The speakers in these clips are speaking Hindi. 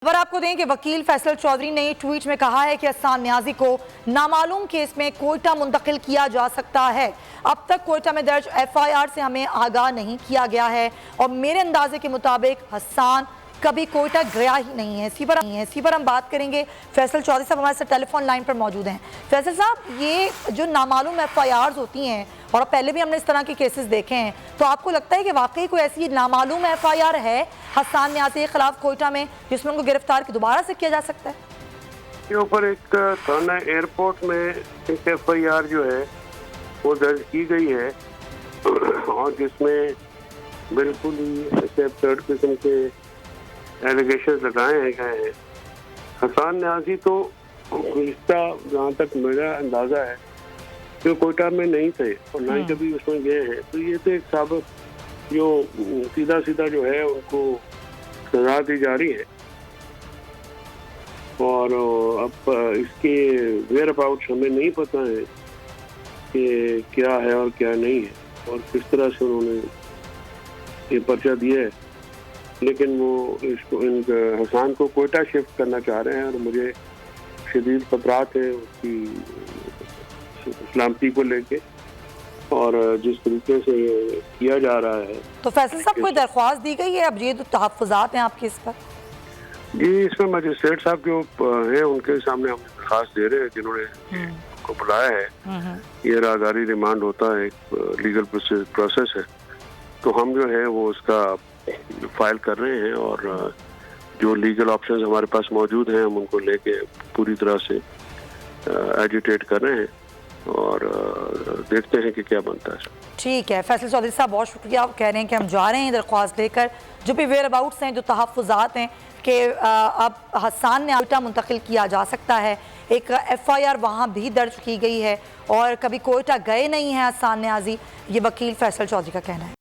खबर आपको दें कि वकील फैसल चौधरी ने ट्वीट में कहा है कि हसन न्याजी को नामालूम केस में कोयटा मुंतकिल किया जा सकता है। अब तक कोयटा में दर्ज FIR से हमें आगाह नहीं किया गया है और मेरे अंदाजे के मुताबिक हसन कभी कोयटा गया ही नहीं है। इसी पर हम बात करेंगे। फैसल चौधरी साहब हमारे साथ टेलीफोन लाइन पर मौजूद हैं। फैसल साहब, ये जो नामालूम FIRs होती हैं और पहले भी हमने इस तरह के केसेस देखे हैं, तो आपको लगता है कि वाकई कोई ऐसी नामालूम FIR है हसन न्याजी के खिलाफ कोयटा में जिसमें उनको गिरफ्तार दोबारा से किया जा सकता है? के ऊपर एक थाना एयरपोर्ट में एक FIR जो है वो दर्ज की गई है और जिसमें बिल्कुल ही ऐसे थर्ड किस्म के एलिगेशन लगाए गए हैं। हसन न्याजी तो गुज़िश्ता जहाँ तक मेरा अंदाज़ा है जो कोयटा में नहीं थे और ना ही कभी उसमें गए हैं, तो ये तो एक साबित जो सीधा सीधा जो है उनको सजा दी जा रही है और अब इसके वेयर अबाउट हमें नहीं पता है कि क्या है और क्या नहीं है और किस तरह से उन्होंने ये पर्चा दिया है, लेकिन वो इसको हसन को कोयटा शिफ्ट करना चाह रहे हैं और मुझे शदीद खतरात है उसकी सलामती को लेके और जिस तरीके से किया जा रहा है। तो फैसल साहब, कोई दरख्वास्त दी गई है? अब ये तो तहफ़्फ़ुज़ात हैं आपके इस पर? जी, इसमें मजिस्ट्रेट साहब जो हैं उनके सामने हम दरख्वास्त दे रहे हैं जिन्होंने को बुलाया है। ये राहदारी रिमांड होता है, एक लीगल प्रोसेस है, तो हम जो है वो उसका फाइल कर रहे हैं और जो लीगल ऑप्शंस हमारे पास मौजूद हैं हम उनको लेके पूरी तरह से एजिटेट कर रहे हैं और देखते हैं कि क्या बनता है। ठीक है फैसल चौधरी साहब, बहुत शुक्रिया। आप कह रहे हैं कि हम जा रहे हैं दरख्वास्त लेकर, जो भी वेयर अबाउट्स हैं, जो तहफ़्फ़ुज़ात हैं कि अब हसन ने कोयटा मुंतकिल किया जा सकता है। एक FIR वहाँ भी दर्ज की गई है और कभी कोयटा गए नहीं हैं हसन न्याजी, ये वकील फैसल चौधरी का कहना है।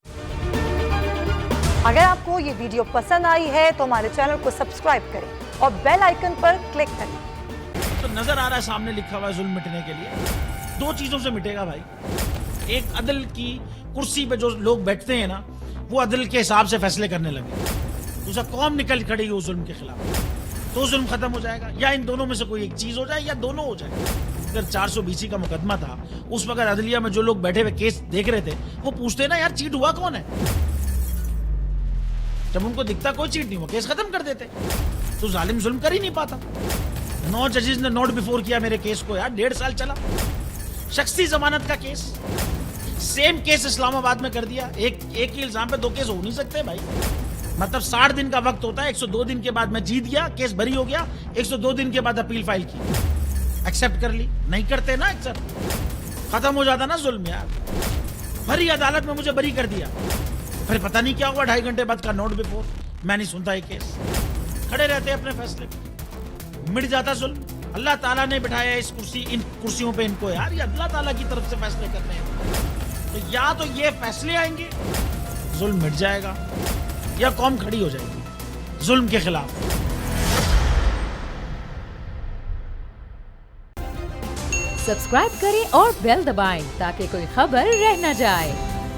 अगर आपको ये वीडियो पसंद आई है तो हमारे चैनल को सब्सक्राइब करें और बेल आइकन पर क्लिक करें। तो नजर आ रहा है सामने लिखा हुआ है जुल्म मिटने के लिए दो चीजों से मिटेगा भाई। एक, अदल की कुर्सी पे जो लोग बैठते हैं ना, वो अदल के हिसाब से फैसले करने लगे। दूसरा, कौम निकल खड़ी हो जुल्म के खिलाफ, तो जुल्म खत्म हो जाएगा। या इन दोनों में से कोई एक चीज हो जाए या दोनों हो जाए। अगर 420 का मुकदमा था, उस वक्त अदलिया में जो लोग बैठे हुए केस देख रहे थे वो पूछते ना, यार चीट हुआ कौन है? जब उनको दिखता कोई चीट नहीं हुआ, केस खत्म कर देते। तो जालिम जुल्म कर ही नहीं पाता। 9 जजेस ने नोट बिफोर किया मेरे केस को, यार 1.5 साल चला। शख्सी जमानत का केस, सेम केस इस्लामाबाद में कर दिया। एक ही इल्जाम पे 2 केस हो नहीं सकते भाई। मतलब 60 दिन का वक्त होता है, 102 दिन के बाद मैं जीत गया, केस बरी हो गया, 102 दिन के बाद अपील फाइल की, एक्सेप्ट कर ली। नहीं करते ना एक्सेप्ट, खत्म हो जाता ना जुल्म यार। भरी अदालत में मुझे बरी कर दिया, फिर पता नहीं क्या हुआ, 2.5 घंटे बाद का नोट बिफोर, मैं नहीं सुनता ये केस। खड़े रहते अपने फैसले पे, मिट जाता जुल्म। अल्लाह ताला ने बिठाया इन कुर्सियों पे इनको यार, ये अल्लाह ताला की तरफ से फैसले करने हैं। तो या तो ये फैसले आएंगे, जुल्म मिट जाएगा, या कौम खड़ी हो जाएगी जुल्म के खिलाफ। सब्सक्राइब करें और बेल दबाएं ताकि कोई खबर रह न जाए।